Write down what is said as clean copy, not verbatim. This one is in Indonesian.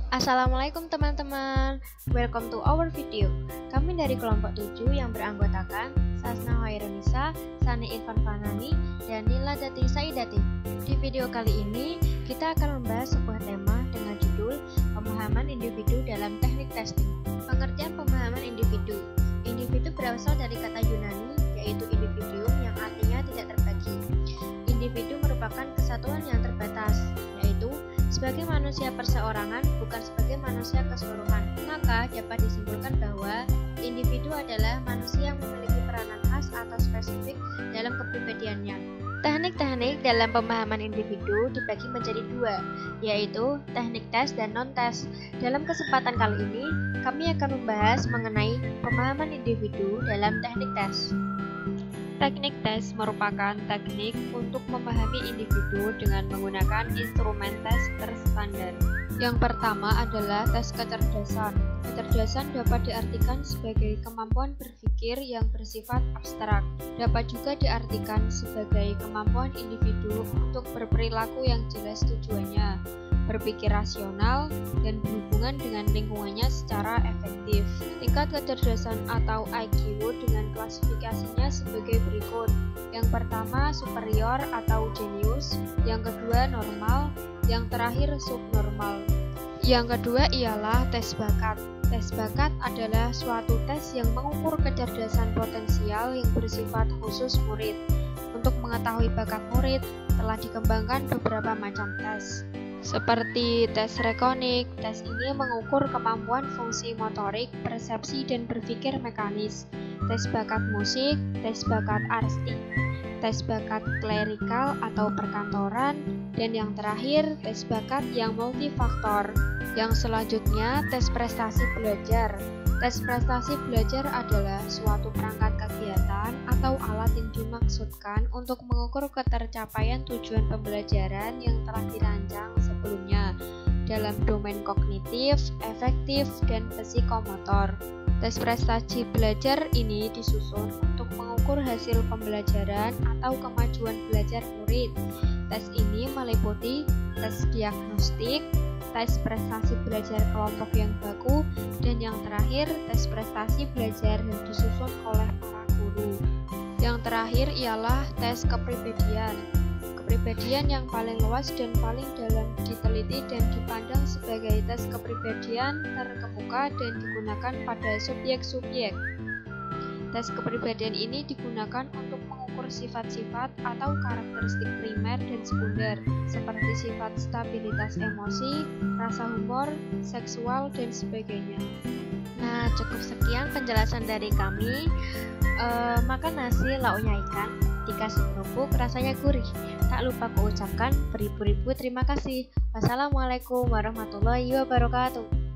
Assalamualaikum teman-teman, welcome to our video. Kami dari kelompok 7 yang beranggotakan Sasna Hoironisa, Sani Irfan Fanani, dan Nila Dati Saidati. Di video kali ini, kita akan membahas sebuah tema dengan judul Pemahaman Individu dalam Teknik Testing. Pengertian pemahaman individu. Individu berasal dari kata Yunani, yaitu individuum yang artinya tidak terbagi. Individu merupakan kesatuan yang terbatas, yaitu sebagai manusia perseorangan, bukan sebagai manusia keseluruhan. Maka dapat disimpulkan bahwa individu adalah manusia yang memiliki peranan khas atau spesifik dalam kepribadiannya. Teknik-teknik dalam pemahaman individu dibagi menjadi dua, yaitu teknik tes dan non-tes. Dalam kesempatan kali ini, kami akan membahas mengenai pemahaman individu dalam teknik tes. Teknik tes merupakan teknik untuk memahami individu dengan menggunakan instrumen tes terstandar. Yang pertama adalah tes kecerdasan. Kecerdasan dapat diartikan sebagai kemampuan berpikir yang bersifat abstrak. Dapat juga diartikan sebagai kemampuan individu untuk berperilaku yang jelas tujuannya, berpikir rasional, dan berhubungan dengan lingkungannya secara efektif. Tingkat kecerdasan atau IQ dengan klasifikasinya sebagai berikut. Yang pertama superior atau jenius, yang kedua normal, yang terakhir subnormal. Yang kedua ialah tes bakat. Tes bakat adalah suatu tes yang mengukur kecerdasan potensial yang bersifat khusus murid. Untuk mengetahui bakat murid, telah dikembangkan beberapa macam tes. Seperti tes rekonik, tes ini mengukur kemampuan fungsi motorik, persepsi, dan berpikir mekanis. Tes bakat musik, tes bakat arti, tes bakat klerikal atau perkantoran, dan yang terakhir, tes bakat yang multifaktor. Yang selanjutnya, tes prestasi belajar. Tes prestasi belajar adalah suatu perangkat kegiatan atau alat yang dimaksudkan untuk mengukur ketercapaian tujuan pembelajaran yang telah dirancang sebelumnya dalam domain kognitif, efektif, dan psikomotor. Tes prestasi belajar ini disusun untuk mengukur hasil pembelajaran atau kemajuan belajar murid. Tes ini meliputi tes diagnostik, tes prestasi belajar kelompok yang baku, dan yang terakhir tes prestasi belajar yang disusun oleh para guru. Yang terakhir ialah tes kepribadian. Kepribadian yang paling luas dan paling dalam diteliti dan dipandang sebagai tes kepribadian terkemuka dan digunakan pada subjek-subjek. Tes kepribadian ini digunakan untuk mengukur sifat-sifat atau karakteristik primer dan sekunder, seperti sifat stabilitas emosi, rasa humor, seksual, dan sebagainya. Nah, cukup sekian penjelasan dari kami. Makan nasi lauknya ikan, dikasih kerupuk rasanya gurih. Tak lupa kuucapkan beribu-ribu terima kasih. Wassalamualaikum warahmatullahi wabarakatuh.